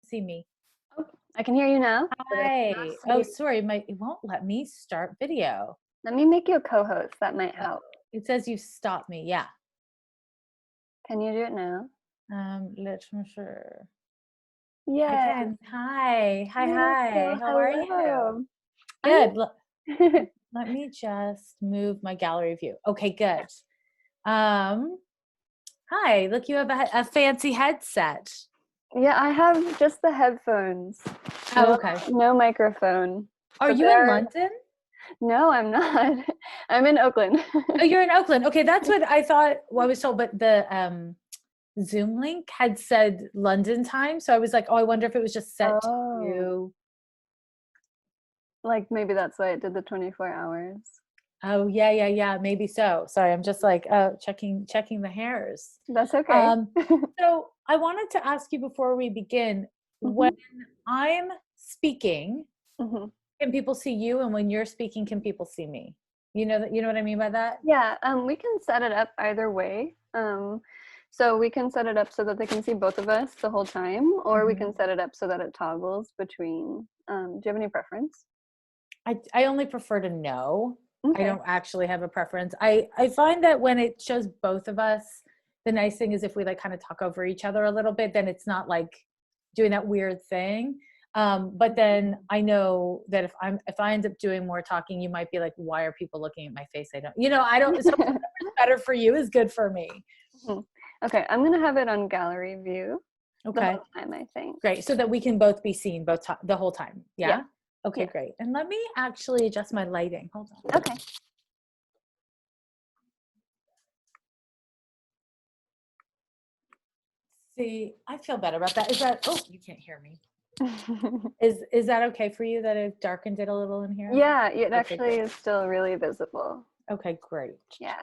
See me. Oh, I can hear you now, but I cannot Hi. see Oh, you. sorry, it won't let me start video. Let me make you a co-host. That might Oh, help. it says you stopped me. Yeah. Can you do it now? Let me sure. I Yes. can. Hi. Hi, hi. Beautiful. How are you? Hello. I'm Good. Let me just move my gallery view. Okay, good. Um, Hi. Look, you have a fancy headset. yeah, I have just the headphones. Oh, No, okay. no microphone. Are But you in London? no, I'm not. I'm in Oakland. Oh, you're in Oakland. Okay, that's what I thought. Well, I was told, but the Zoom link had said London time. So I was like, oh, I wonder if it was just set to Oh, you. like maybe that's why it did the 24 hours. Oh, yeah, yeah, yeah. Maybe so. Sorry, I'm just like checking the hairs. That's okay. Um, so I wanted to ask you before we begin, when hmm I'm speaking, hmm can people see you? And when you're speaking, can people see me? You know what I mean by that? Yeah, we can set it up either way. So we can set it up so that they can see both of us the whole time, or we Mhm. can set it up so that it toggles between. Do you have any preference? I only prefer to know. I Okay. don't actually have a preference. I find that when it shows both of us, the nice thing is if we like kind of talk over each other a little bit, then it's not like doing that weird thing. But then I know that if I end up doing more talking, you might be like, why are people looking at my face? I don't. So whatever's better for you is good for me. Mhm. Okay, I'm gonna have it on gallery view the Okay, whole time, I think. great. So that we can both be seen the whole time. Yeah, Yeah. Okay, yeah. great. And let me actually adjust my lighting. Hold on. Okay. See, I feel better about that. Is that, oh, you can't hear me. Is that okay for you that I've darkened it a little in here? Yeah, it Okay, actually great. is still really visible. Okay, great. Yeah.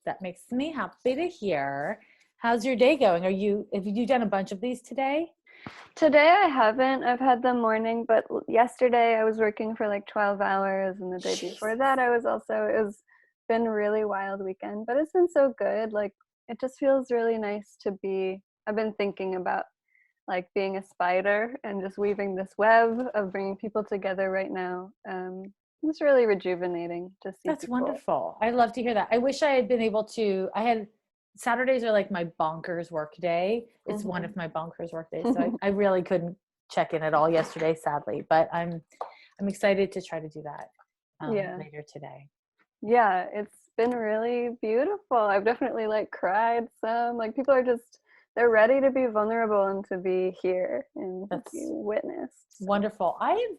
That makes me happy to hear. How's your day going? Have you done a bunch of these today? Today I haven't. I've had the morning, but yesterday I was working for like 12 hours, and the day before Jesus. that I was also, it's been a really wild weekend, but it's been so good. Like, it just feels really nice to be, I've been thinking about like being a spider and just weaving this web of bringing people together right now. It's really rejuvenating to see That's people. wonderful. I love to hear that. I wish I had been able to. Saturdays are like my bonkers work day. It's one of my bonkers work days. So I really couldn't check in at all yesterday, sadly. But I'm excited to try to do that Yeah. later today. Yeah, it's been really beautiful. I've definitely like cried some. Like, people are just, they're ready to be vulnerable and to be here and be That's witnessed. So. wonderful.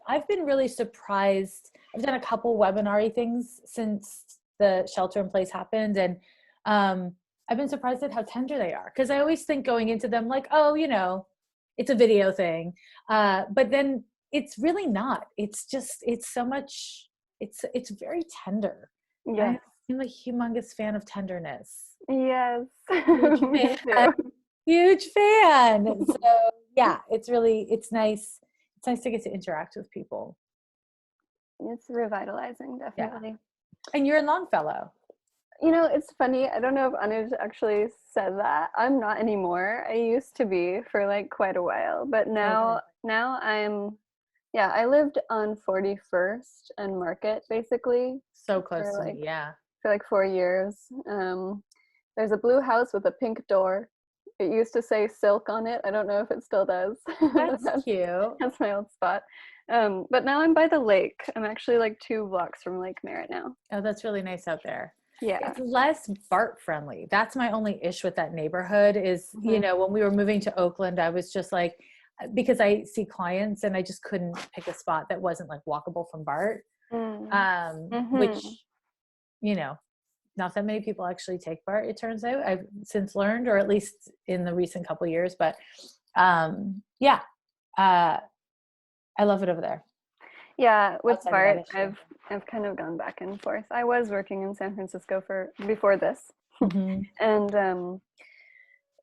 I've been really surprised. I've done a couple webinar things since the shelter in place happened, and I've been surprised at how tender they are. Because I always think going into them like, oh, it's a video thing, but then it's really not. It's just it's so much. It's very tender. Yes. I'm a humongous fan of tenderness. Yes. Huge Me fan. too. Huge fan. So yeah, it's nice. It's nice to get to interact with people. It's revitalizing, Yeah. definitely. And you're in Longfellow. It's funny. I don't know if Anuj actually said that. I'm not anymore. I used to be for like quite a while, but Okay. now yeah, I lived on 41st and Market basically So close for to me. like Yeah. 4 years. There's a blue house with a pink door. It used to say Silk on it. I don't know if it still does, but That's cute. that's my old spot. But now I'm by the lake. I'm actually like 2 blocks from Lake Merritt now. Oh, that's really nice out there. Yeah. It's less BART friendly. That's my only issue with that neighborhood is, hmm when we were moving to Oakland, I was just like, because I see clients and I just couldn't pick a spot that wasn't like walkable from BART. Mm. Which, Mhm. you know, not that many people actually take BART, it turns out. I've since learned, or at least in the recent couple years, but yeah, uh, I love it over there Yeah, with outside of that BART, issue. I've kind of gone back and forth. I was working in San Francisco for before this, Hmm. and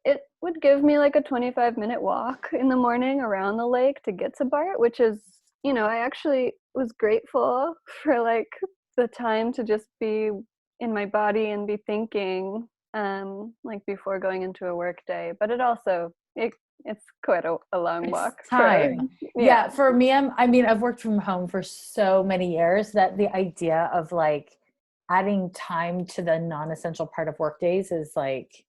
it would give me like a 25-minute walk in the morning around the lake to get to BART, which is, I actually was grateful for like the time to just be in my body and be thinking, like before going into a work day. But it It's quite a long walk. It's time. Yeah. Yeah, for me, I mean, I've worked from home for so many years that the idea of like adding time to the non-essential part of work days is like,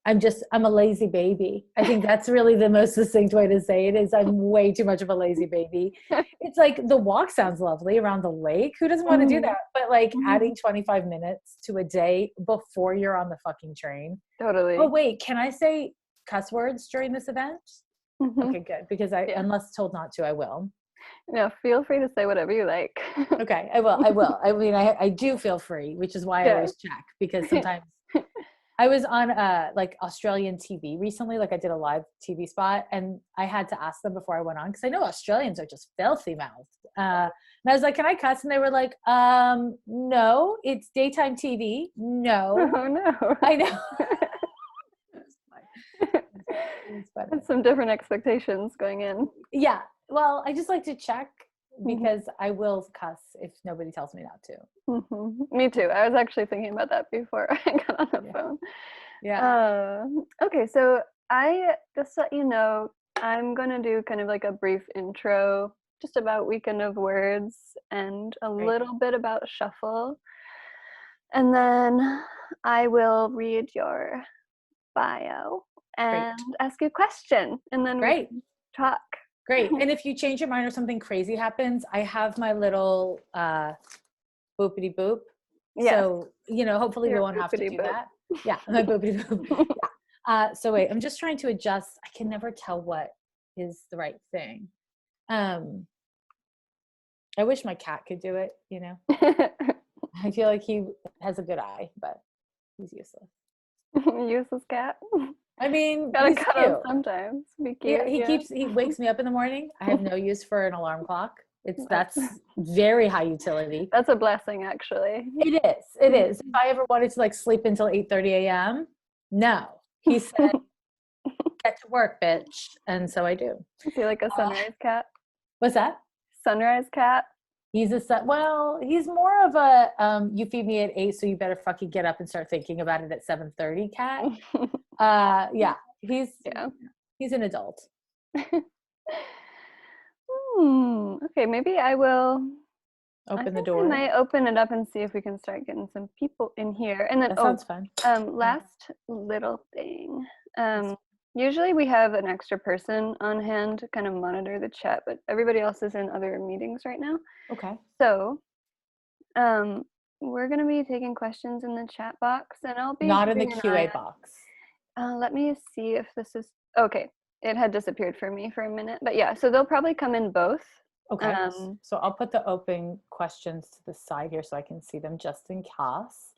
I'm a lazy baby. I think that's really the most succinct way to say it is I'm way too much of a lazy baby. It's like the walk sounds lovely around the lake. Who doesn't want to do that? But like adding 25 minutes to a day before you're on the fucking train. Totally. Oh, wait, can I say cuss words during this event? Okay, good. Because unless told not to, I will. No, feel free to say whatever you like. Okay, I will. I mean, I do feel free, which is why I always check, because sometimes I was on like Australian TV recently, like I did a live TV spot, and I had to ask them before I went on because I know Australians are just filthy mouthed. And I was like, "Can I cuss?" And they were like, "No, it's daytime TV. No." Oh no. I know. That's some different expectations going in. Yeah. Well, I just like to check because I will cuss if nobody tells me not to. Me too. I was actually thinking about that before I got on the phone. Yeah. Okay, so I just let you know, I'm going to do kind of like a brief intro just about Weekend of Words and a little bit about Shuffle. And then I will read your bio and ask you a question. And then we can talk. Great. And if you change your mind or something crazy happens, I have my little boopity boop. Yes. So, hopefully we won't have to do that. Yeah, my boopity boop. Yeah. So wait, I'm just trying to adjust. I can never tell what is the right thing. I wish my cat could do it, I feel like he has a good eye, but he's useless. Useless cat? I mean, gotta cut him sometimes. Be cute. Yeah, he wakes me up in the morning. I have no use for an alarm clock. That's very high utility. That's a blessing, actually. It is. If I ever wanted to like sleep until 8:30 a.m., no. He said, "Get to work, bitch," and so I do. Is he like a sunrise cat? What's that? Sunrise cat? He's he's more of a you feed me at 8, so you better fucking get up and start thinking about it at 7:30 cat. Yeah, he's an adult. Okay, maybe I will open the door. I might open it up and see if we can start getting some people in here. And then that sounds fun. Last little thing. Usually we have an extra person on hand to kind of monitor the chat, but everybody else is in other meetings right now. Okay. So we're going to be taking questions in the chat box, and I'll be not in the QA box. Let me see if this is okay. It had disappeared for me for a minute, but yeah, so they'll probably come in both. Okay. So I'll put the open questions to the side here so I can see them just in case.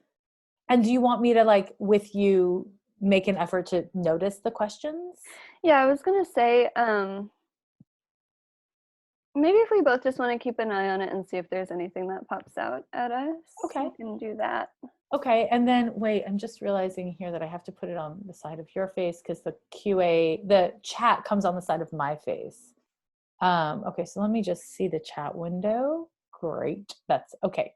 And do you want me to like with you make an effort to notice the questions? Yeah, I was gonna say maybe if we both just want to keep an eye on it and see if there's anything that pops out at us. Okay. We can do that. Okay, and then wait, I'm just realizing here that I have to put it on the side of your face because the chat comes on the side of my face. Okay, so let me just see the chat window. Great, that's okay.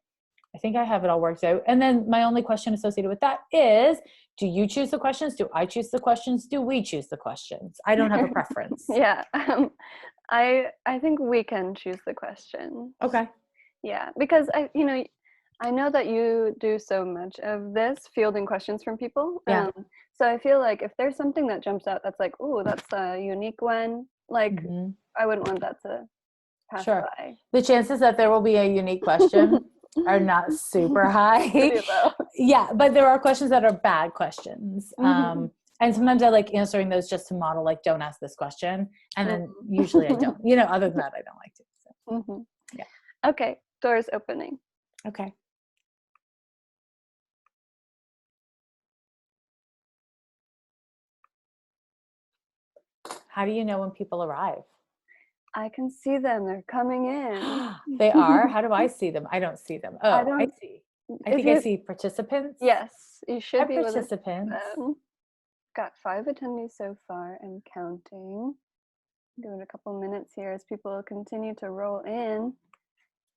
I think I have it all worked out. And then my only question associated with that is, do you choose the questions? Do I choose the questions? Do we choose the questions? I don't have a preference. Yeah, I think we can choose the question. Okay. Yeah, because I know that you do so much of this, fielding questions from people. Yeah. So I feel like if there's something that jumps out that's like, oh, that's a unique one, like I wouldn't want that to pass by. The chances that there will be a unique question are not super high. Yeah, but there are questions that are bad questions. And sometimes I like answering those just to model, like, don't ask this question. And then usually I don't. Other than that, I don't like to. So. Yeah. Okay, doors opening. Okay. How do you know when people arrive? I can see them. They're coming in. They are? How do I see them? I don't see them. Oh, I see. I think I see participants. Yes, you should be participants. Got 5 attendees so far and counting. Give it a couple minutes here as people continue to roll in.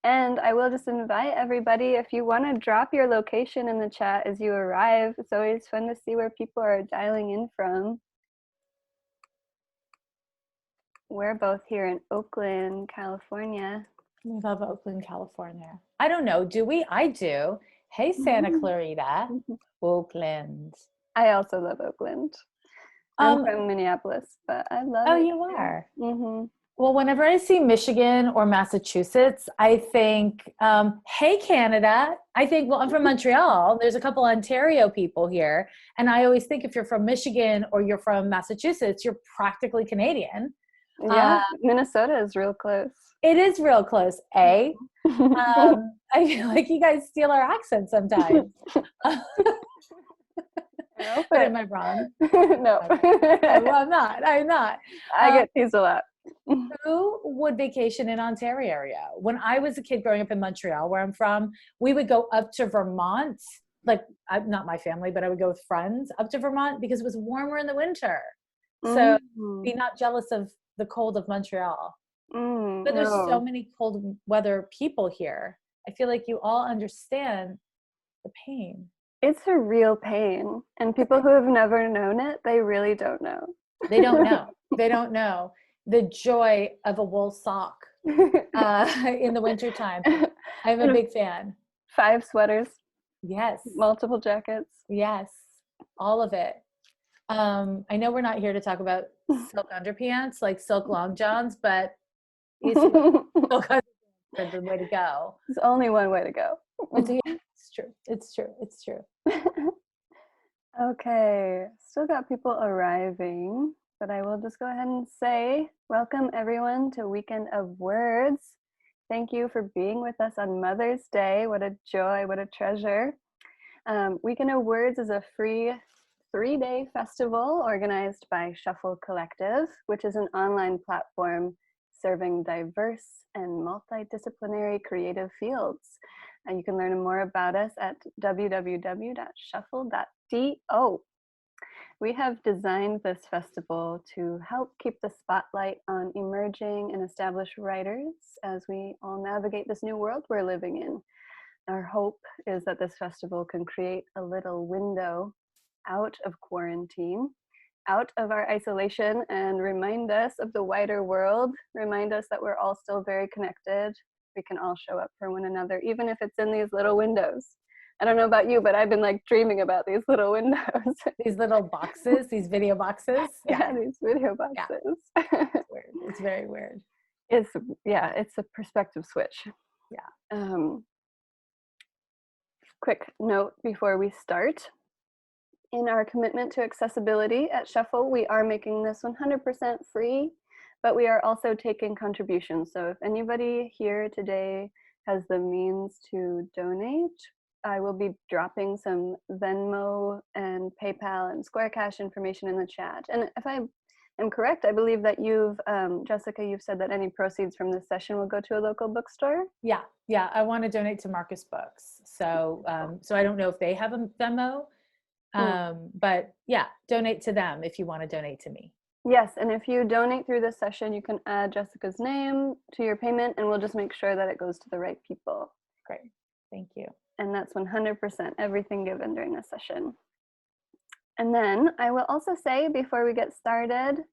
And I will just invite everybody, if you want to drop your location in the chat as you arrive. It's always fun to see where people are dialing in from. We're both here in Oakland, California. We love Oakland, California. I don't know. Do we? I do. Hey, Santa Clarita, Oakland. I also love Oakland. I'm from Minneapolis, but I love Oh, it. you are? Mm-hmm. Well, whenever I see Michigan or Massachusetts, I think, hey, Canada. I think, well, I'm from Montreal. There's a couple Ontario people here. And I always think if you're from Michigan or you're from Massachusetts, you're practically Canadian. Yeah, Minnesota is real close. It is real close, eh? I feel like you guys steal our accents sometimes. But am I wrong? No. Well, I'm not. I get teased a lot. Who would vacation in Ontario area? When I was a kid growing up in Montreal, where I'm from, we would go up to Vermont. Like, not my family, but I would go with friends up to Vermont because it was warmer in the winter. So be not jealous of the cold of Montreal. But there's so many cold weather people here. I feel like you all understand the pain. It's a real pain. And people who have never known it, they really don't know. They don't know. They don't know the joy of a wool sock in the wintertime. I'm a big fan. 5 sweaters. Yes. Multiple jackets. Yes. All of it. I know we're not here to talk about silk underpants, like silk long johns, but silk underpants are the way to go. There's only one way to go. It's true. It's true. It's true. Okay. Still got people arriving, but I will just go ahead and say welcome everyone to Weekend of Words. Thank you for being with us on Mother's Day. What a joy, what a treasure. Weekend of Words is a free 3-day festival organized by Shuffle Collective, which is an online platform serving diverse and multidisciplinary creative fields. You can learn more about us at www.shuffle.do. We have designed this festival to help keep the spotlight on emerging and established writers as we all navigate this new world we're living in. Our hope is that this festival can create a little window out of quarantine, out of our isolation, and remind us of the wider world, remind us that we're all still very connected. We can all show up for one another, even if it's in these little windows. I don't know about you, but I've been like dreaming about these little windows. These little boxes, these video boxes. Yeah, these video boxes. Yeah. It's weird. It's very weird. It's a perspective switch. Yeah. Quick note before we start. In our commitment to accessibility at Shuffle, we are making this 100% free, but we are also taking contributions. So if anybody here today has the means to donate, I will be dropping some Venmo and PayPal and Square Cash information in the chat. And if I am correct, I believe that you've, Jessica, you've said that any proceeds from this session will go to a local bookstore. Yeah. I want to donate to Marcus Books. So, so I don't know if they have a Venmo, but yeah, donate to them if you want to donate to me. Yes, and if you donate through this session, you can add Jessica's name to your payment, and we'll just make sure that it goes to the right people. Great. Thank you. And that's 100% everything given during this session. And then I will also say before we get started,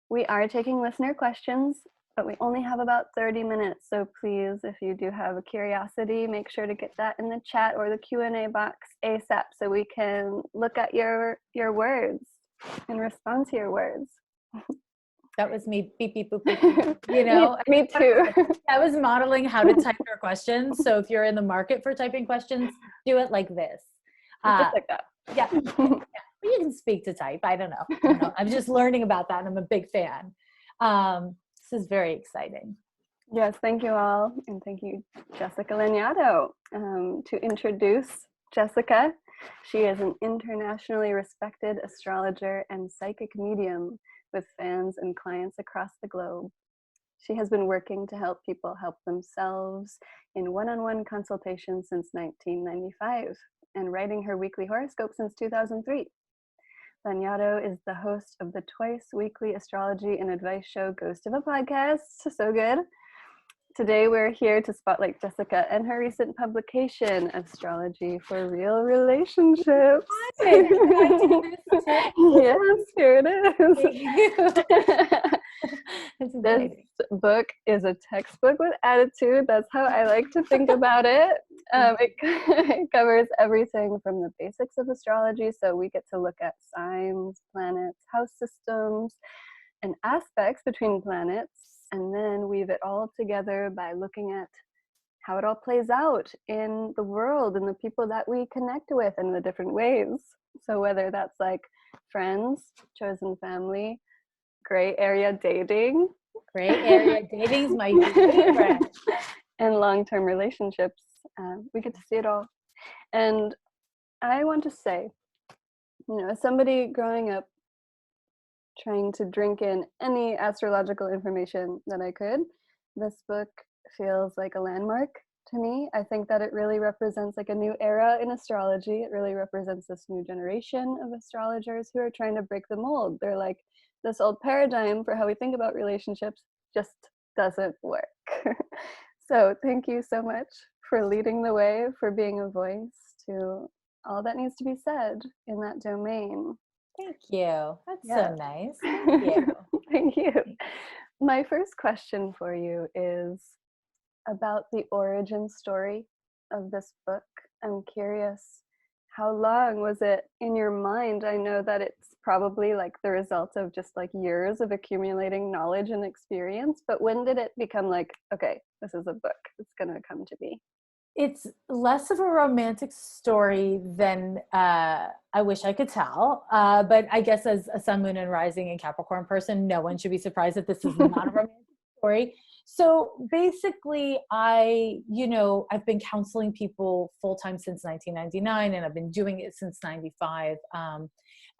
we are taking listener questions, but we only have about 30 minutes. So please, if you do have a curiosity, make sure to get that in the chat or the Q&A box ASAP so we can look at your words and respond to your words. That was me, beep, beep, boop, boop. You know, me too. I was modeling how to type your questions. So if you're in the market for typing questions, do it like this. Just like that. Yeah. You can speak to type. I don't know. I'm just learning about that and I'm a big fan. This is very exciting. Yes, thank you all. And thank you, Jessica Lanyadoo. To introduce Jessica, she is an internationally respected astrologer and psychic medium with fans and clients across the globe. She has been working to help people help themselves in one-on-one consultations since 1995 and writing her weekly horoscope since 2003. Lanyadoo is the host of the twice-weekly astrology and advice show Ghost of a Podcast. So good. Today we're here to spotlight Jessica and her recent publication, Astrology for Real Relationships. Hi, can I do this too? Yes, here it is. That's This exciting. book is a textbook with attitude. That's how I like to think about it. It covers everything from the basics of astrology. So we get to look at signs, planets, house systems, and aspects between planets, and then weave it all together by looking at how it all plays out in the world and the people that we connect with in the different ways. So whether that's like friends, chosen family, gray area dating, Gray area dating's my favorite. and long-term relationships, we get to see it all. And I want to say, as somebody growing up trying to drink in any astrological information that I could, this book feels like a landmark to me. I think that it really represents like a new era in astrology. It really represents this new generation of astrologers who are trying to break the mold. They're like, this old paradigm for how we think about relationships just doesn't work. So thank you so much for leading the way, for being a voice to all that needs to be said in that domain. Thank you. That's Yeah. so nice. Thank you. Thank you. My first question for you is about the origin story of this book. I'm curious, how long was it in your mind? I know that it's probably like the result of just like years of accumulating knowledge and experience, but when did it become like, okay, this is a book, it's going to come to be? It's less of a romantic story than I wish I could tell. But I guess as a sun, moon, and rising in Capricorn person, no one should be surprised that this is not a romantic story. So basically, I've been counseling people full time since 1999, and I've been doing it since 95.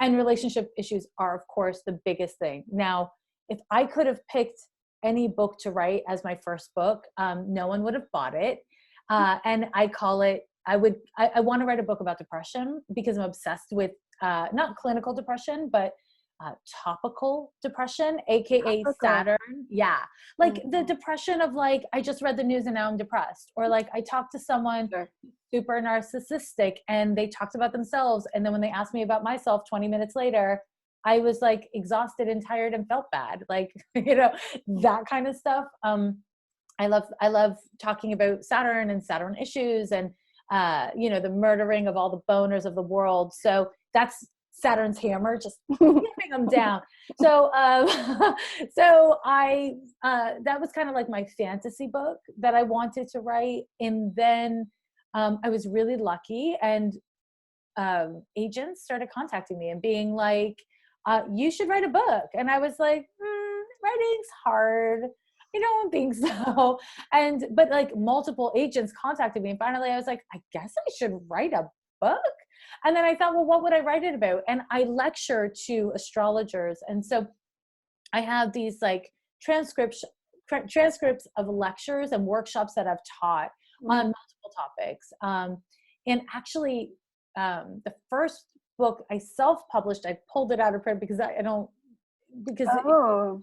And relationship issues are, of course, the biggest thing. Now, if I could have picked any book to write as my first book, no one would have bought it. And I call it, I want to write a book about depression because I'm obsessed with not clinical depression, but topical depression, AKA Topical. Saturn. Yeah. Like the Mhm. depression of like, I just read the news and now I'm depressed. Or like I talked to someone Sure. super narcissistic and they talked about themselves. And then when they asked me about myself 20 minutes later, I was like exhausted and tired and felt bad. Like, that kind of stuff. I love talking about Saturn and Saturn issues and the murdering of all the boners of the world. So that's Saturn's hammer, just whipping them down. So so I that was kind of like my fantasy book that I wanted to write, and then I was really lucky, and agents started contacting me and being like, "You should write a book," and I was like, "Writing's hard." I don't think so. But like multiple agents contacted me. And finally I was like, I guess I should write a book. And then I thought, well, what would I write it about? And I lecture to astrologers. And so I have these like transcripts of lectures and workshops that I've taught on multiple topics. And actually, the first book I self-published, I pulled it out of print because it didn't work.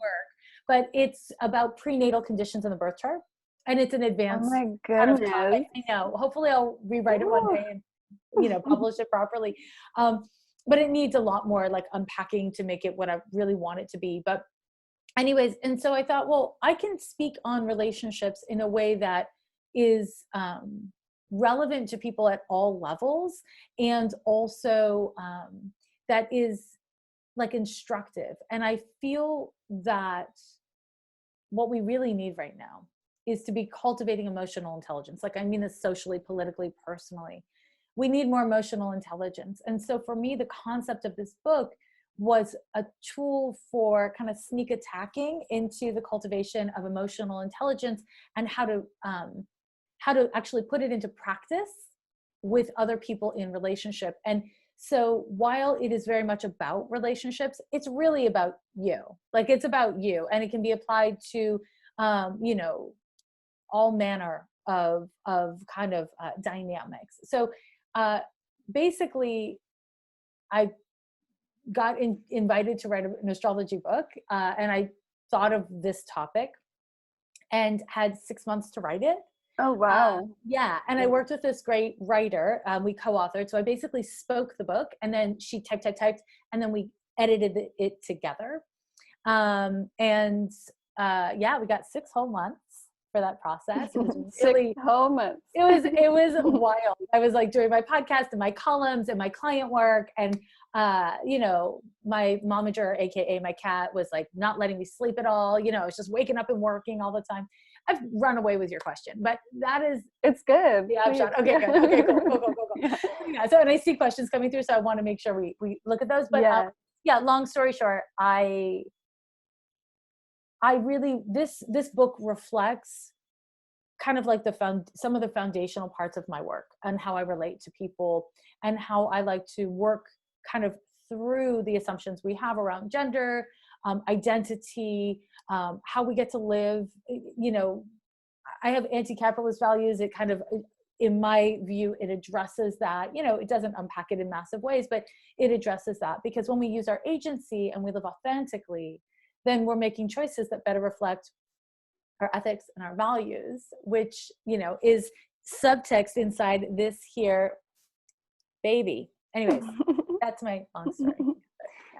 But it's about prenatal conditions in the birth chart, and it's an advanced kind of topic. I know. Hopefully, I'll rewrite it one day and publish it properly. But it needs a lot more like unpacking to make it what I really want it to be. But anyways, and so I thought, well, I can speak on relationships in a way that is relevant to people at all levels, and also that is like instructive. And I feel that what we really need right now is to be cultivating emotional intelligence. Like, I mean this socially, politically, personally. We need more emotional intelligence. And so for me, the concept of this book was a tool for kind of sneak attacking into the cultivation of emotional intelligence and how to actually put it into practice with other people in relationship. And so while it is very much about relationships, it's really about you. Like, it's about you, and it can be applied to, all manner of kind of dynamics. So basically, I got invited to write an astrology book, and I thought of this topic and had 6 months to write it. Oh, wow. Yeah. And I worked with this great writer. We co-authored. So I basically spoke the book, and then she typed, and then we edited it together. Yeah, we got 6 whole months for that process. It was Six really, whole months. it was wild. I was like doing my podcast and my columns and my client work. And, you know, my momager, AKA my cat, was like not letting me sleep at all. You know, I was just waking up and working all the time. I've run away with your question, but that is, it's good. the upshot. Okay, Yeah. good. Okay, cool. Yeah. Yeah. So, and I see questions coming through, so I want to make sure we look at those. But Yeah. yeah, long story short, I really, this book reflects kind of like some of the foundational parts of my work and how I relate to people and how I like to work kind of through the assumptions we have around gender, identity, how we get to live. You know, I have anti-capitalist values. It kind of, in my view, it addresses that. You know, it doesn't unpack it in massive ways, but it addresses that, because when we use our agency and we live authentically, then we're making choices that better reflect our ethics and our values, which, you know, is subtext inside this here baby. Anyways, that's my long story.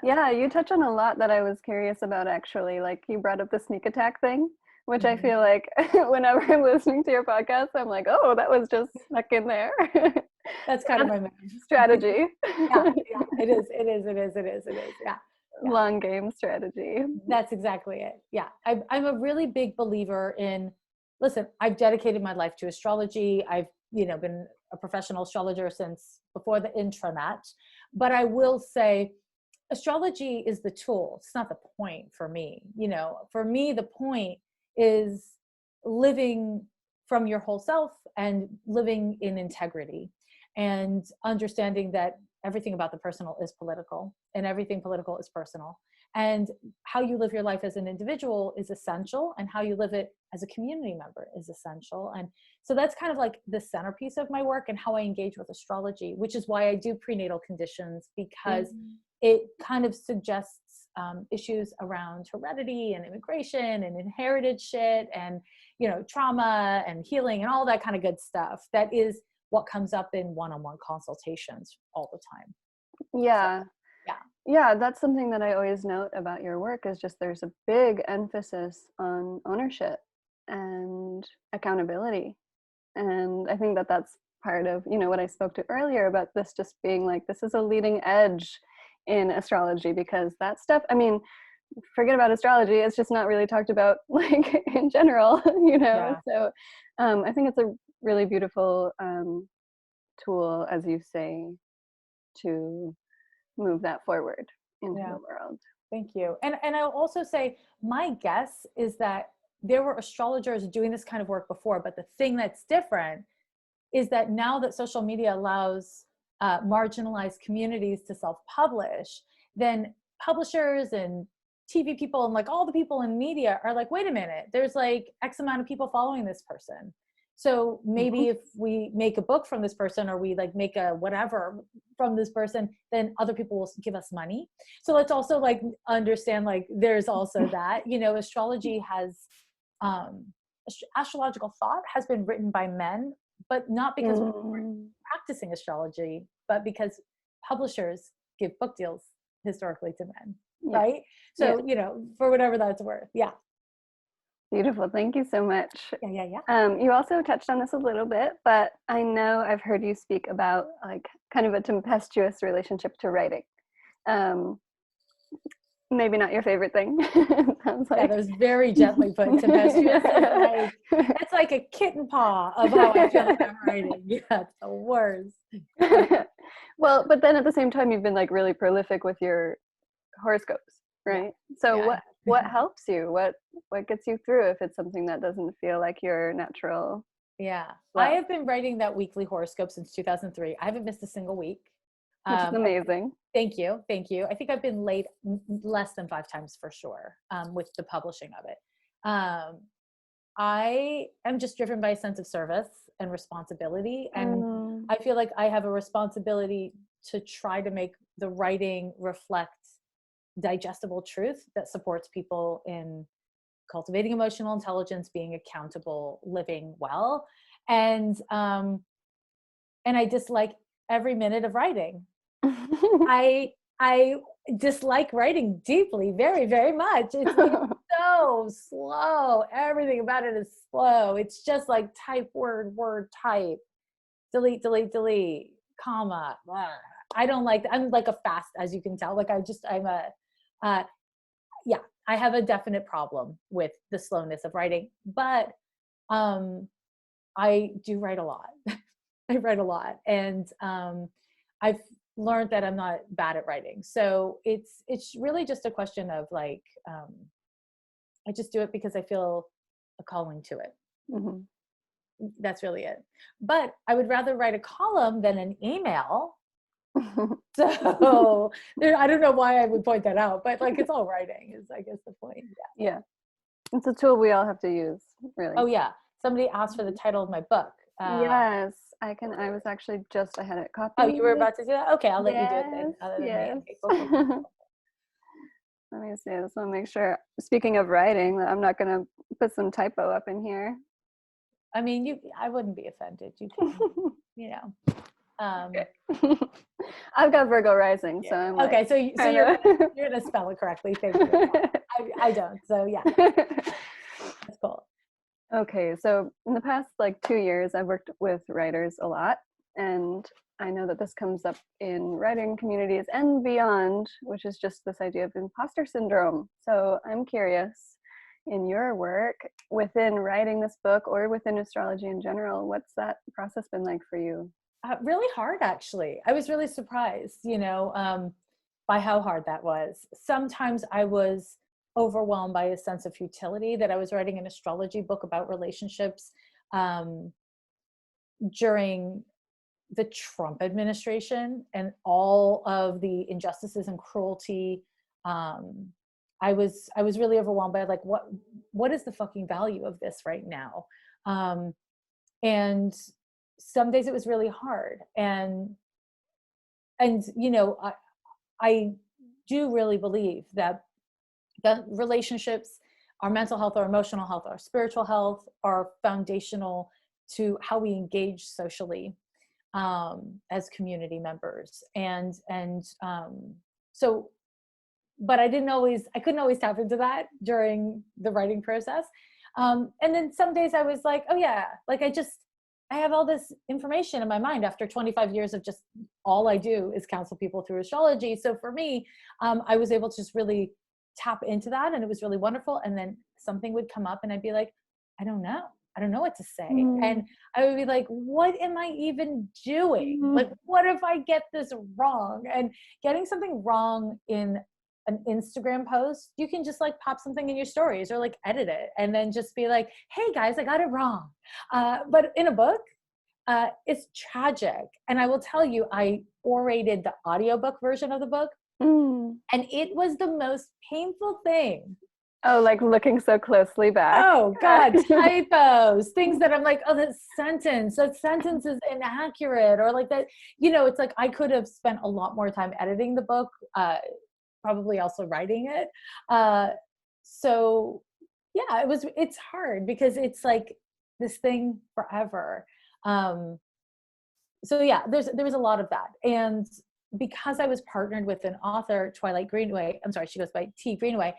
Yeah, you touch on a lot that I was curious about, actually. Like, you brought up the sneak attack thing, which I feel like whenever I'm listening to your podcast, I'm like, oh, that was just snuck in there. That's kind of my strategy. Yeah, it is. Yeah. Long game strategy. That's exactly it. Yeah. I'm a really big believer in, listen, I've dedicated my life to astrology. I've, you know, been a professional astrologer since before the intranet, but I will say astrology is the tool. It's not the point for me. You know, for me, the point is living from your whole self and living in integrity and understanding that everything about the personal is political and everything political is personal, and how you live your life as an individual is essential, and how you live it as a community member is essential. And so that's kind of like the centerpiece of my work and how I engage with astrology, which is why I do prenatal conditions, because it kind of suggests issues around heredity and immigration and inherited shit and, you know, trauma and healing and all that kind of good stuff. That is what comes up in one-on-one consultations all the time. Yeah. So, yeah. Yeah, that's something that I always note about your work, is just there's a big emphasis on ownership and accountability. And I think that that's part of, you know, what I spoke to earlier about this just being like, this is a leading edge in astrology, because that stuff, I mean, forget about astrology, it's just not really talked about like in general, you know. So I think it's a really beautiful tool, as you say, to move that forward into the world. Thank you. And I'll also say, my guess is that there were astrologers doing this kind of work before, but the thing that's different is that now that social media allows marginalized communities to self-publish, then publishers and TV people and like all the people in media are like, wait a minute, there's like X amount of people following this person. So maybe if we make a book from this person, or we like make a whatever from this person, then other people will give us money. So let's also like understand, like, there's also that, you know, astrology has, astrological thought has been written by men, but not because we're practicing astrology, but because publishers give book deals historically to men, right? So, you know, for whatever that's worth. Yeah. Beautiful. Thank you so much. Yeah. You also touched on this a little bit, but I know I've heard you speak about like kind of a tempestuous relationship to writing. Maybe not your favorite thing. Sounds like. Yeah, that was very gently put. Tempestuous. It's like a kitten paw of how I feel like I'm writing. Yeah, it's the worst. Well, but then at the same time, you've been like really prolific with your horoscopes, right? So what helps you? What gets you through if it's something that doesn't feel like your natural? Yeah, I have been writing that weekly horoscope since 2003. I haven't missed a single week. Which is amazing. Thank you. I think I've been late less than 5 times for sure, with the publishing of it. I am just driven by a sense of service and responsibility. And I feel like I have a responsibility to try to make the writing reflect digestible truth that supports people in cultivating emotional intelligence, being accountable, living well. And I dislike every minute of writing. I dislike writing deeply, very, very much. It's like so slow. Everything about it is slow. It's just like type word, type, delete, delete, delete, comma. Blah. I don't like that. I'm like a fast, as you can tell. Like I'm a, yeah, I have a definite problem with the slowness of writing, but I do write a lot. I write a lot, and I've learned that I'm not bad at writing. So it's really just a question of like, I just do it because I feel a calling to it. Mm-hmm. That's really it. But I would rather write a column than an email. So there, I don't know why I would point that out, but like it's all writing is, I guess, the point. Yeah. Yeah. It's a tool we all have to use, really. Oh yeah. Somebody asked for the title of my book. Yes, I was actually just, I had it copied. Oh, you were about to do that? Okay, I'll let you do it then, Yes, other than yes. me. Okay, cool. Let me see. I just want to make sure. Speaking of writing, that I'm not going to put some typo up in here. I mean, I wouldn't be offended. You can, you know. I've got Virgo rising, so I'm okay. Like, So you're gonna spell it correctly. Thank you. I don't. So yeah, that's cool. Okay, so in the past like 2 years, I've worked with writers a lot, and I know that this comes up in writing communities and beyond, which is just this idea of imposter syndrome. So I'm curious, in your work within writing this book or within astrology in general, what's that process been like for you? Really hard, actually. I was really surprised, by how hard that was. Sometimes I was overwhelmed by a sense of futility that I was writing an astrology book about relationships during the Trump administration and all of the injustices and cruelty. I was really overwhelmed by like, what is the fucking value of this right now? And some days it was really hard. And I do really believe that relationships, our mental health, our emotional health, our spiritual health are foundational to how we engage socially as community members. So, but I couldn't always tap into that during the writing process. And then some days I was like, oh yeah, like I have all this information in my mind after 25 years of just all I do is counsel people through astrology. So for me, I was able to just really tap into that, and it was really wonderful. And then something would come up and I'd be like, I don't know what to say. And I would be like, what am I even doing? Like, what if I get this wrong? And getting something wrong in an Instagram post, you can just like pop something in your stories or like edit it and then just be like, hey guys, I got it wrong. But in a book, it's tragic. And I will tell you, I orated the audiobook version of the book, and it was the most painful thing. Oh, like looking so closely back. Oh God, typos, things that I'm like, oh, that sentence is inaccurate, or like that, it's like I could have spent a lot more time editing the book, probably also writing it. So yeah, it's hard because it's like this thing forever. So yeah, there was a lot of that. And because I was partnered with an author, Twilight Greenaway, I'm sorry, she goes by T Greenaway.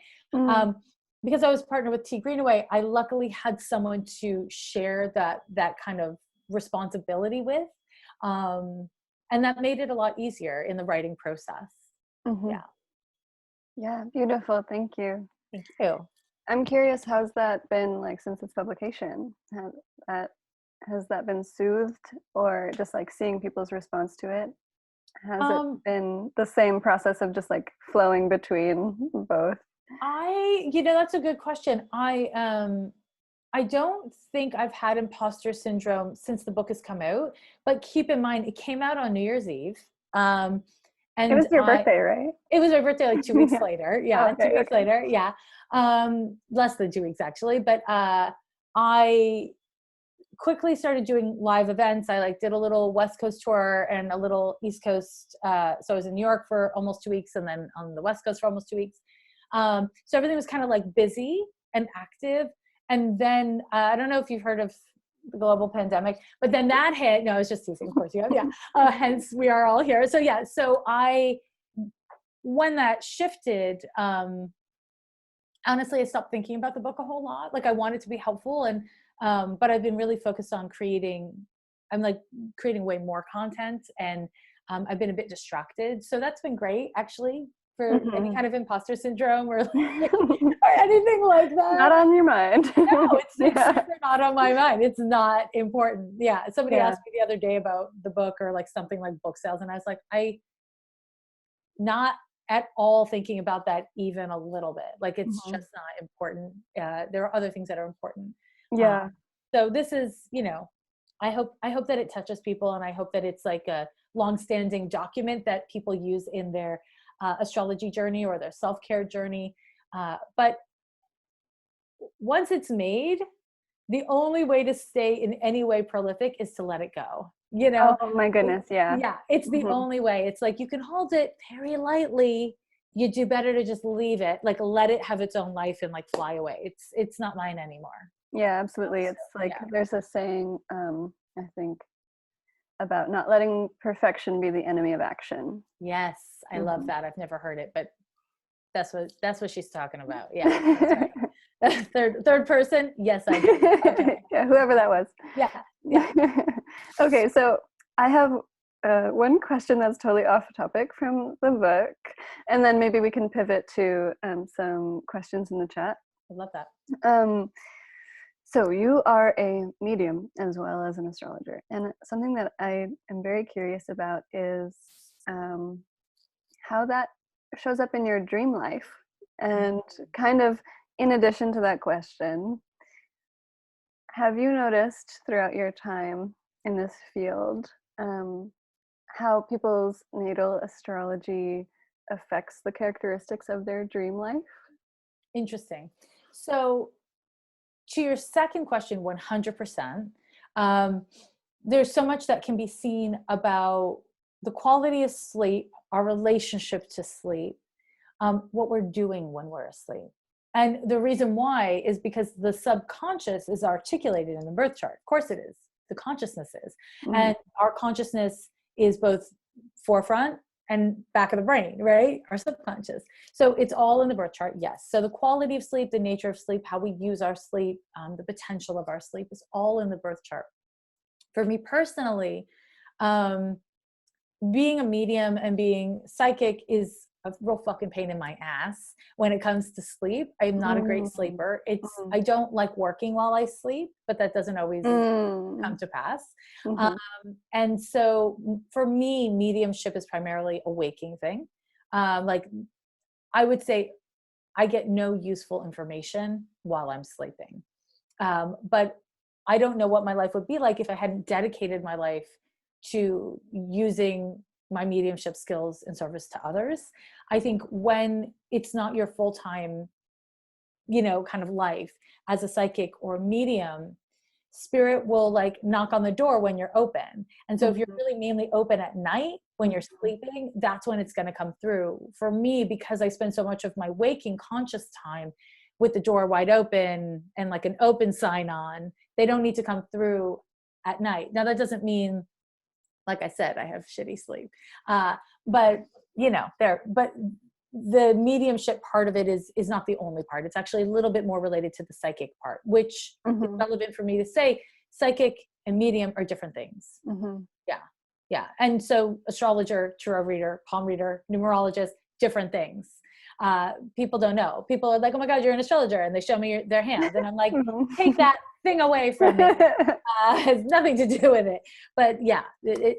Because I was partnered with T Greenaway, I luckily had someone to share that kind of responsibility with. And that made it a lot easier in the writing process. Yeah. Yeah, beautiful. Thank you. Thank you. I'm curious, how's that been like since its publication? Has that been soothed, or just like seeing people's response to it? Has it been the same process of just like flowing between both? That's a good question. I don't think I've had imposter syndrome since the book has come out, but keep in mind, it came out on New Year's Eve. And it was your birthday, right? It was my birthday like 2 weeks later. Yeah, okay, 2 weeks later. Yeah. Less than 2 weeks actually. But I quickly started doing live events. I like did a little West Coast tour and a little East Coast. So I was in New York for almost 2 weeks and then on the West Coast for almost 2 weeks. So everything was kind of like busy and active. And then I don't know if you've heard of the global pandemic, but then that hit. No, I was just teasing, of course you have. Yeah. Hence we are all here. So yeah. So I when that shifted, honestly, I stopped thinking about the book a whole lot. Like I wanted to be helpful, and but I've been really focused on creating. I'm like creating way more content, and I've been a bit distracted. So that's been great, actually, for any kind of imposter syndrome or like, or anything like that. Not on your mind. No, it's Yeah. super not on my mind. It's not important. Yeah, somebody Yeah. asked me the other day about the book or like something like book sales, and I was like, I not at all thinking about that even a little bit. Like it's Mhm. just not important. There are other things that are important. Uh, Yeah. so this is, I hope that it touches people, and I hope that it's like a long-standing document that people use in their astrology journey or their self-care journey. But once it's made, the only way to stay in any way prolific is to let it go. Oh my goodness. Yeah. Yeah, it's the Mhm. only way. It's like you can hold it very lightly. You do better to just leave it, like let it have its own life and like fly away. It's not mine anymore. Yeah, absolutely. So, It's like yeah. there's a saying, I think, about not letting perfection be the enemy of action. Yes, I love Mhm. that. I've never heard it, but that's what she's talking about. Yeah, that's right. Third person. Yes, I do. Okay. Yeah, whoever that was. Yeah, yeah. Okay, so I have one question that's totally off topic from the book, and then maybe we can pivot to some questions in the chat. I love that. Um, so you are a medium as well as an astrologer, and something that I am very curious about is um, how that shows up in your dream life. And kind of in addition to that question, have you noticed throughout your time in this field how people's natal astrology affects the characteristics of their dream life? Interesting. So to your second question, 100%. Um, there's so much that can be seen about the quality of sleep, our relationship to sleep, what we're doing when we're asleep. And the reason why is because the subconscious is articulated in the birth chart. Of course it is. The consciousness is. Mm-hmm. And our consciousness is both forefront and back of the brain, right? Our subconscious. So it's all in the birth chart, yes. So the quality of sleep, the nature of sleep, how we use our sleep, the potential of our sleep is all in the birth chart. For me personally, um, being a medium and being psychic is a real fucking pain in my ass when it comes to sleep. I'm not a great sleeper. I don't like working while I sleep, but that doesn't always come to pass. Mm-hmm. And so for me, mediumship is primarily a waking thing. Like I would say I get no useful information while I'm sleeping. But I don't know what my life would be like if I hadn't dedicated my life to using my mediumship skills in service to others. I think when it's not your full-time, kind of life as a psychic or medium, spirit will like knock on the door when you're open. And so if you're really mainly open at night when you're sleeping, that's when it's going to come through. For me, because I spend so much of my waking conscious time with the door wide open and like an open sign on, they don't need to come through at night. Now that doesn't mean, like I said, I have shitty sleep. But but the mediumship part of it is not the only part. It's actually a little bit more related to the psychic part, which is relevant for me to say psychic and medium are different things. Yeah. Yeah. And so astrologer, tarot reader, palm reader, numerologist, different things. People don't know. People are like, oh my God, you're an astrologer. And they show me their hand. And I'm like, take that thing away from me. Has nothing to do with it. But yeah,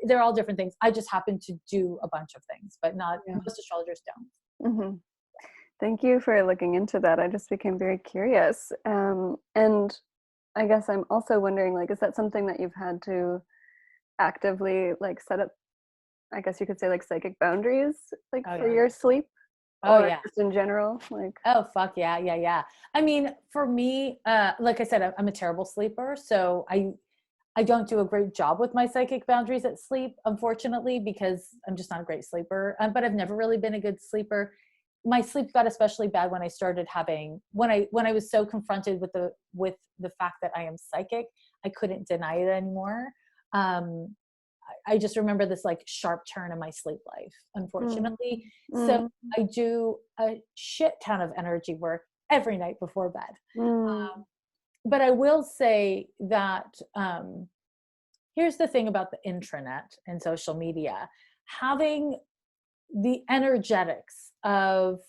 they're all different things. I just happen to do a bunch of things, but not most astrologers don't. Thank you for looking into that. I just became very curious. And I guess I'm also wondering, like, is that something that you've had to actively like set up, I guess you could say, like psychic boundaries, like for your sleep? Oh Or yeah. just in general, like. Oh fuck yeah, yeah, yeah. I mean, for me, like I said, I'm a terrible sleeper, so I don't do a great job with my psychic boundaries at sleep, unfortunately, because I'm just not a great sleeper. But I've never really been a good sleeper. My sleep got especially bad when I started having when I was so confronted with the fact that I am psychic, I couldn't deny it anymore. I just remember this like sharp turn in my sleep life, unfortunately. So Mm. I do a shit ton of energy work every night before bed. Mm. But I will say that here's the thing about the intranet and social media. Having the energetics of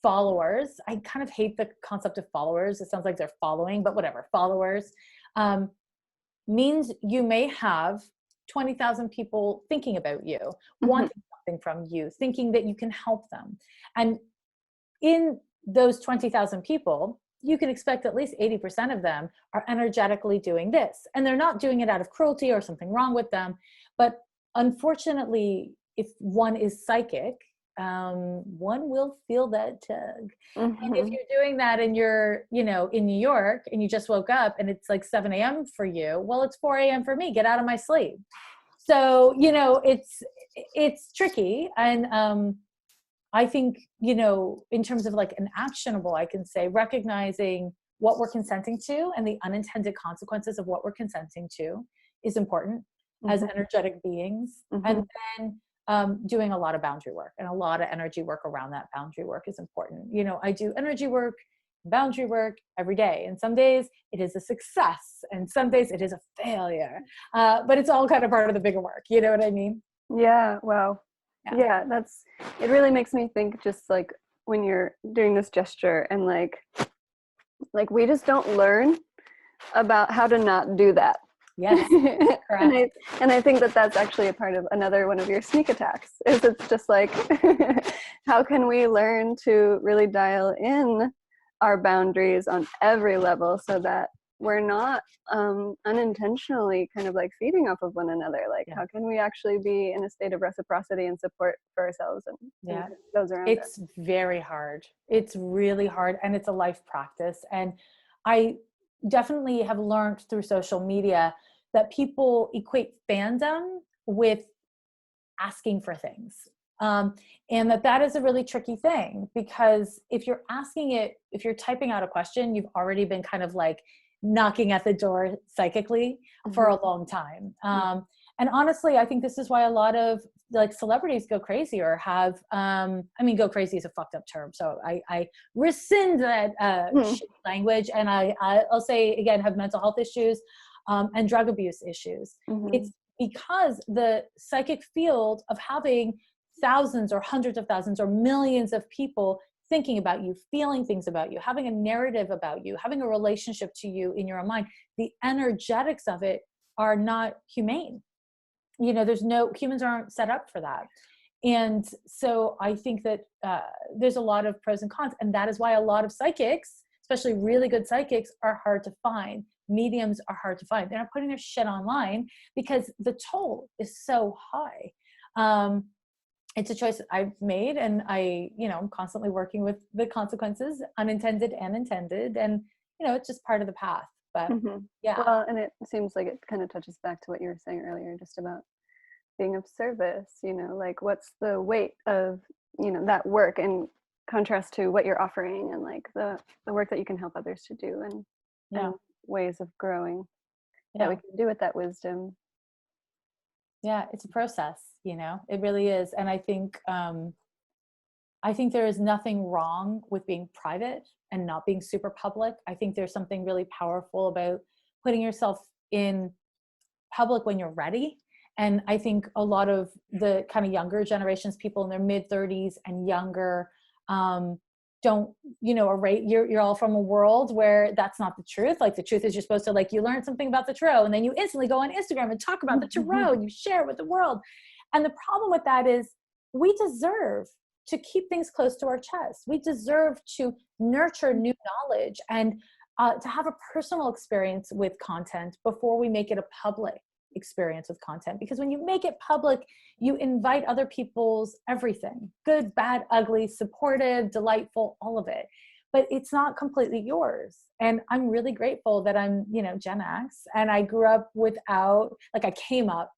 followers, I kind of hate the concept of followers. It sounds like they're following, but whatever, followers, um, means you may have 20,000 people thinking about you, Mhm. wanting something from you, thinking that you can help them. And in those 20,000 people, you can expect at least 80% of them are energetically doing this. And they're not doing it out of cruelty or something wrong with them. But unfortunately, if one is psychic, one will feel that tug. And if Mhm. you're doing that and you're, in New York and you just woke up and it's like 7 a.m. for you, well, it's 4 a.m. for me. Get out of my sleep. So, it's tricky. And I think, in terms of like an actionable, I can say recognizing what we're consenting to and the unintended consequences of what we're consenting to is important as Mhm. energetic beings. And Mhm. then doing a lot of boundary work and a lot of energy work around that boundary work is important. I do energy work, boundary work every day. And some days it is a success and some days it is a failure. But it's all kind of part of the bigger work. You know what I mean? Yeah, wow. Yeah. Yeah, it really makes me think, just like when you're doing this gesture, and like we just don't learn about how to not do that. Yes. and Correct. I and I think that that's actually a part of another one of your sneak attacks. Is it's just like how can we learn to really dial in our boundaries on every level so that we're not unintentionally kind of like feeding off of one another. Like, Yeah. how can we actually be in a state of reciprocity and support for ourselves and Yeah. those around us? It's very hard. It's really hard. And it's a life practice. And I definitely have learned through social media that people equate fandom with asking for things. And that is a really tricky thing, because if you're asking it, if you're typing out a question, you've already been kind of like knocking at the door psychically for Mhm. a long time. And honestly, I think this is why a lot of like celebrities go crazy or have, go crazy is a fucked up term. So I rescind that Mhm. shit language. And I'll say again, have mental health issues and drug abuse issues. It's Mhm. because the psychic field of having thousands or hundreds of thousands or millions of people thinking about you, feeling things about you, having a narrative about you, having a relationship to you in your own mind, the energetics of it are not humane. Humans aren't set up for that. And so I think that there's a lot of pros and cons. And that is why a lot of psychics, especially really good psychics, are hard to find. Mediums are hard to find. They're not putting their shit online because the toll is so high. It's a choice that I've made, and I'm constantly working with the consequences, unintended and intended. And, it's just part of the path. But Mhm. yeah. Well, and it seems like it kind of touches back to what you were saying earlier, just about being of service, like what's the weight of, that work in contrast to what you're offering, and like the work that you can help others to do, Yeah. and ways of growing that we Yeah. can do with that wisdom. Yeah, it's a process, it really is. And I think there is nothing wrong with being private and not being super public. I think there's something really powerful about putting yourself in public when you're ready. And I think a lot of the kind of younger generations, people in their mid 30s and younger, don't, you're all from a world where that's not the truth. Like the truth is you're supposed to, like, you learn something about the tarot and then you instantly go on Instagram and talk about the tarot and you share it with the world. And the problem with that is we deserve to keep things close to our chest. We deserve to nurture new knowledge and to have a personal experience with content before we make it a public experience with content. Because when you make it public, you invite other people's everything, good, bad, ugly, supportive, delightful, all of it. But it's not completely yours. And I'm really grateful that I'm, Gen X, and I grew up without, like, I came up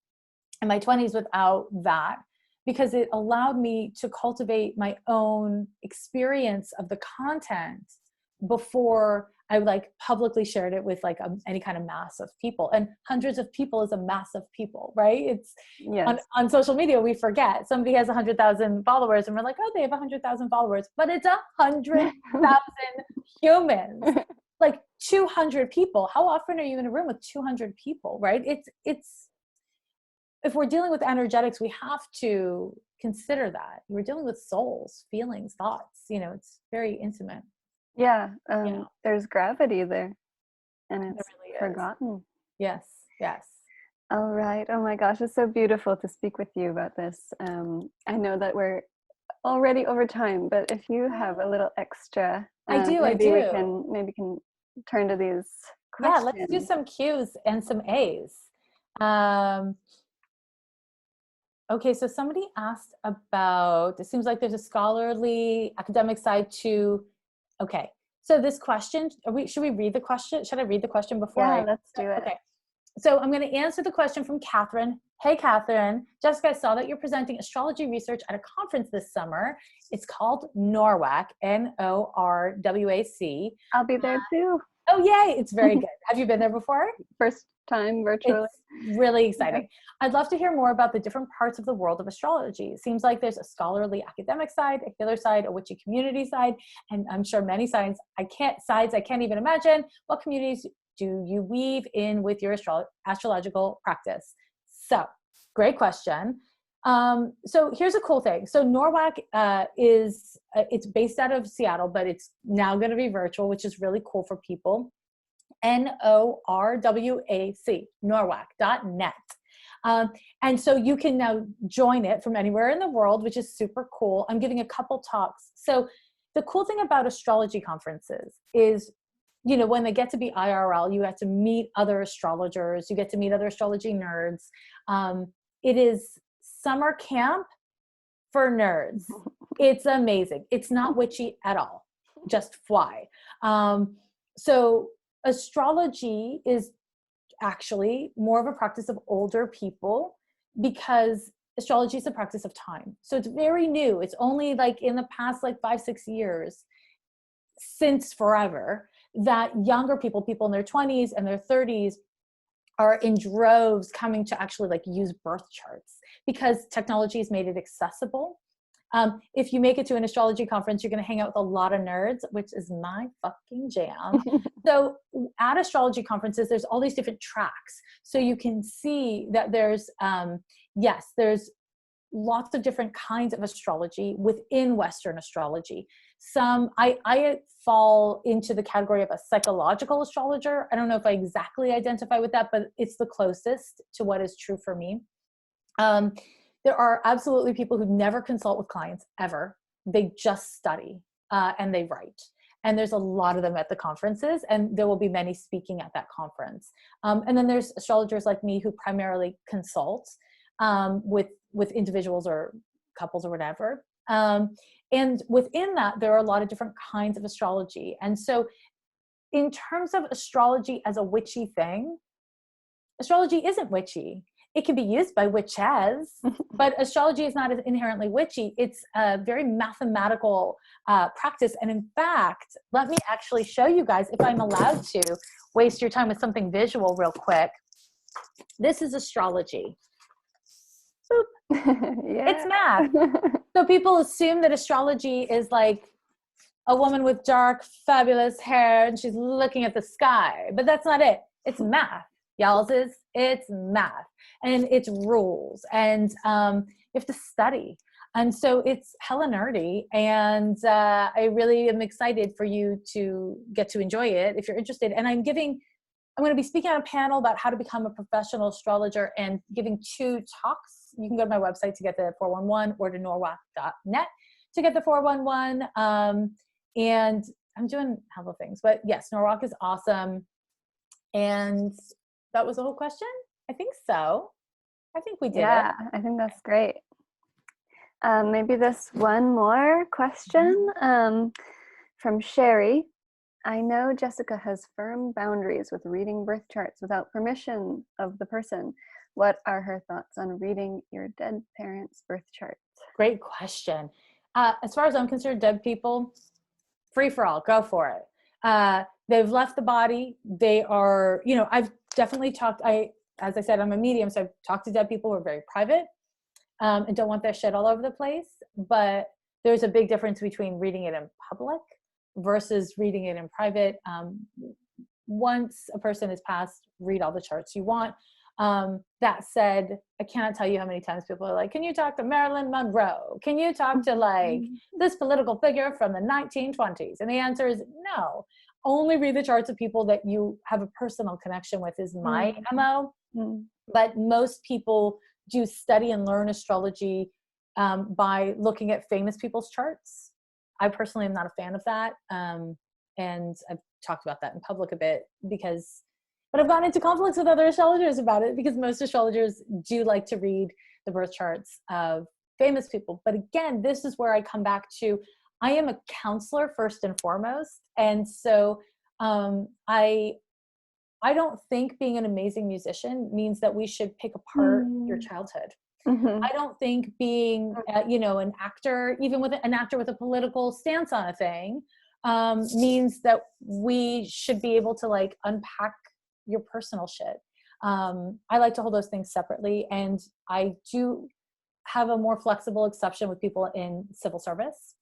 in my 20s without that, because it allowed me to cultivate my own experience of the content before I like publicly shared it with like any kind of mass of people, and hundreds of people is a mass of people, right? It's Yes. on social media, we forget somebody has 100,000 followers and we're like, oh, they have 100,000 followers, but it's 100,000 humans, like 200 people. How often are you in a room with 200 people, right? It's if we're dealing with energetics, we have to consider that we're dealing with souls, feelings, thoughts. It's very intimate. Yeah. Yeah, There's gravity there, and there it's really is. forgotten. Yes, yes. All right. Oh my gosh, it's so beautiful to speak with you about this. I know that we're already over time, but if you have a little extra, I do. maybe we can turn to these Yeah, questions. let's do some Q's and some A's. Um, okay, so somebody asked about, it seems like there's a scholarly academic side to, okay. So this question, should we read the question? Should I read the question before Yeah, let's do it. Okay. So I'm going to answer the question from Catherine. Hey, Catherine. Jessica, I saw that you're presenting astrology research at a conference this summer. It's called NORWAC, NORWAC. I'll be there too. Oh, yay. It's very good. Have you been there before? First time virtually. It's really exciting. Yeah. I'd love to hear more about the different parts of the world of astrology. It seems like there's a scholarly academic side, a healer side, a witchy community side, and I'm sure many sides I can't even imagine. What communities do you weave in with your astrological practice? So, great question. So here's a cool thing. So NORWAC it's based out of Seattle, but it's now going to be virtual, which is really cool for people. NORWAC, NORWAC.net. And so you can now join it from anywhere in the world, which is super cool. I'm giving a couple talks. So the cool thing about astrology conferences is, when they get to be IRL, you get to meet other astrologers, you get to meet other astrology nerds. It is summer camp for nerds. It's amazing. It's not witchy at all. Just fly. So astrology is actually more of a practice of older people because astrology is a practice of time. So it's very new. It's only like in the past, like 5-6 years, since forever, that younger people in their 20s and their 30s are in droves coming to actually like use birth charts because technology has made it accessible. If you make it to an astrology conference, you're going to hang out with a lot of nerds, which is my fucking jam. So at astrology conferences, there's all these different tracks. So you can see that there's lots of different kinds of astrology within Western astrology. I fall into the category of a psychological astrologer. I don't know if I exactly identify with that, but it's the closest to what is true for me. There are absolutely people who never consult with clients ever. They just study and they write. And there's a lot of them at the conferences, and there will be many speaking at that conference. And then there's astrologers like me who primarily consult with individuals or couples or whatever. And within that, there are a lot of different kinds of astrology. And so in terms of astrology as a witchy thing, astrology isn't witchy. It can be used by witches, but astrology is not inherently witchy. It's a very mathematical practice. And in fact, let me actually show you guys, if I'm allowed to waste your time with something visual real quick. This is astrology. Boop. Yeah. It's math. So people assume that astrology is like a woman with dark, fabulous hair and she's looking at the sky, but that's not it. It's math. Y'all's it's math and it's rules, and you have to study. And so it's hella nerdy, and I really am excited for you to get to enjoy it if you're interested. And I'm going to be speaking on a panel about how to become a professional astrologer and giving 2 talks. You can go to my website to get the 411 or to norwac.net to get the 411. And I'm doing hella things, but yes, NORWAC is awesome. And that was the whole question? I think so. I think we did it. Yeah, I think that's great. Maybe this one more question from Sherry. I know Jessica has firm boundaries with reading birth charts without permission of the person. What are her thoughts on reading your dead parents' birth charts? Great question. As far as I'm concerned, dead people, free for all, go for it. they've left the body. They are, I've definitely talked, as I said, I'm a medium, so I've talked to dead people who are very private, and don't want their shit all over the place. But there's a big difference between reading it in public versus reading it in private. Once a person is passed, read all the charts you want. That said, I cannot tell you how many times people are like, can you talk to Marilyn Monroe? Can you talk to like this political figure from the 1920s? And the answer is no. Only read the charts of people that you have a personal connection with is my MO. But most people do study and learn astrology by looking at famous people's charts. I personally am not a fan of that. And I've talked about that in public a bit but I've gotten into conflicts with other astrologers about it, because most astrologers do like to read the birth charts of famous people. But again, this is where I come back to, I am a counselor first and foremost. And so I don't think being an amazing musician means that we should pick apart your childhood. I don't think being, an actor, even with an actor with a political stance on a thing, means that we should be able to like unpack your personal shit. I like to hold those things separately. And I do have a more flexible exception with people in civil service.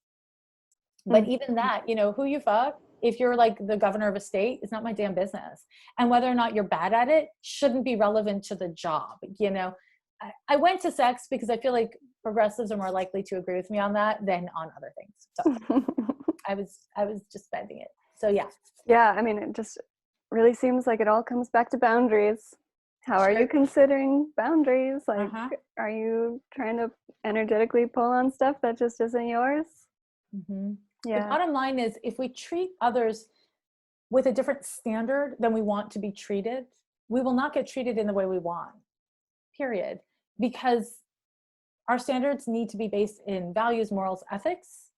But even that, who you fuck, if you're like the governor of a state, it's not my damn business. And whether or not you're bad at it shouldn't be relevant to the job. I went to sex because I feel like progressives are more likely to agree with me on that than on other things. So I was just bending it. So yeah. Yeah, I mean, it just really seems like it all comes back to boundaries. How are you considering boundaries? Like, are you trying to energetically pull on stuff that just isn't yours? Yeah. The bottom line is, if we treat others with a different standard than we want to be treated, we will not get treated in the way we want, period. Because our standards need to be based in values, morals, ethics.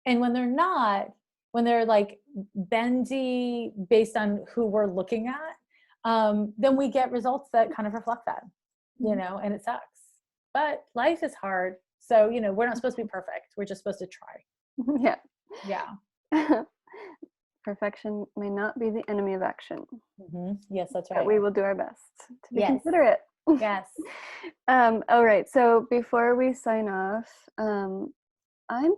And when they're not, when they're like bendy based on who we're looking at, then we get results that kind of reflect that, and it sucks. But life is hard. So, we're not supposed to be perfect. We're just supposed to try. Yeah. Yeah. Perfection may not be the enemy of action. Yes, that's right. But we will do our best to be considerate. Yes. All right. So before we sign off, I'm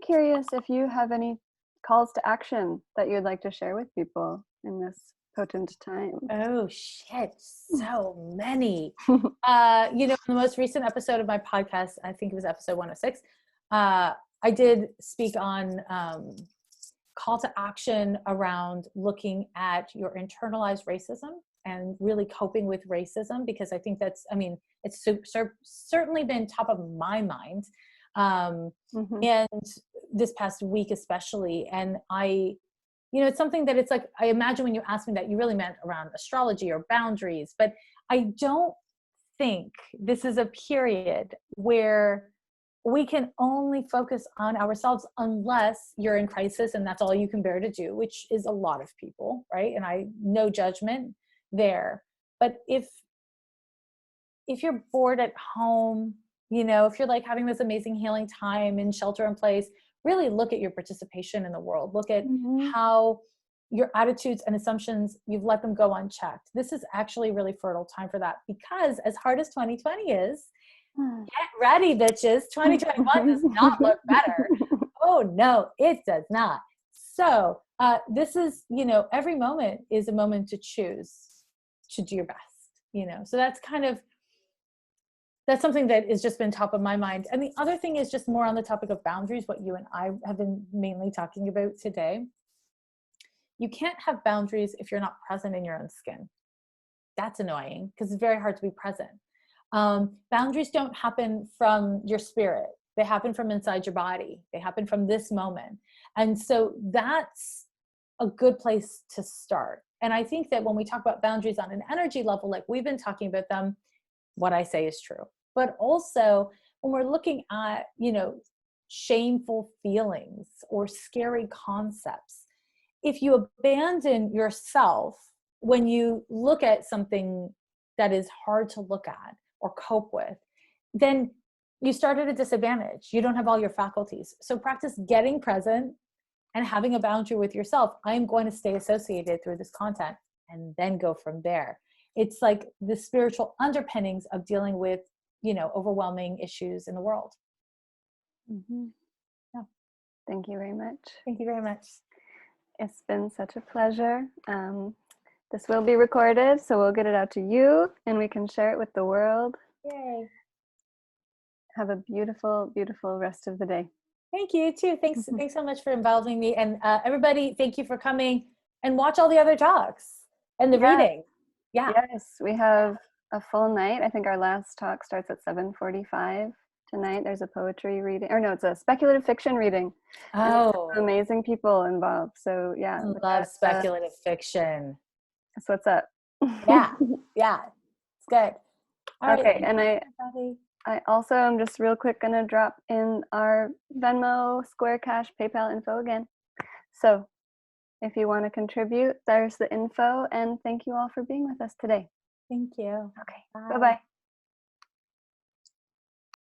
curious if you have any calls to action that you'd like to share with people in this potent time. Oh shit, so many. In the most recent episode of my podcast, I think it was episode 106, I did speak on call to action around looking at your internalized racism and really coping with racism, because I think it's certainly been top of my mind. And this past week especially, and it's something that it's like, I imagine when you asked me that, you really meant around astrology or boundaries, but I don't think this is a period where we can only focus on ourselves unless you're in crisis and that's all you can bear to do, which is a lot of people, right? And no judgment there. But if you're bored at home, if you're like having this amazing healing time in shelter in place, really look at your participation in the world. Look at how your attitudes and assumptions, you've let them go unchecked. This is actually a really fertile time for that, because as hard as 2020 is, get ready, bitches. 2021 does not look better. Oh no, it does not. So this is, every moment is a moment to choose to do your best, so that's something that has just been top of my mind. And the other thing is just more on the topic of boundaries, what you and I have been mainly talking about today. You can't have boundaries if you're not present in your own skin. That's annoying, because it's very hard to be present. Boundaries don't happen from your spirit. They happen from inside your body. They happen from this moment. And so that's a good place to start. And I think that when we talk about boundaries on an energy level, like we've been talking about them, what I say is true. But also when we're looking at, shameful feelings or scary concepts, if you abandon yourself when you look at something that is hard to look at or cope with, then you start at a disadvantage. You don't have all your faculties. So practice getting present and having a boundary with yourself. I'm going to stay associated through this content and then go from there. It's like the spiritual underpinnings of dealing with, overwhelming issues in the world. Mm-hmm. Yeah. Thank you very much. Thank you very much. It's been such a pleasure. This will be recorded, so we'll get it out to you and we can share it with the world. Yay. Have a beautiful, beautiful rest of the day. Thank you too. Thanks so much for involving me. And everybody, thank you for coming, and watch all the other talks and the reading. Yeah. Yes, we have a full night. I think our last talk starts at 7:45 tonight. There's a poetry reading, or no, it's a speculative fiction reading. Oh, And amazing people involved. So yeah, I love speculative fiction. That's what's up. Yeah, it's good. All right. Okay, and I also am just real quick gonna drop in our Venmo, Square Cash, PayPal info again. So if you want to contribute, there's the info, and thank you all for being with us today. Thank you. Okay, bye-bye.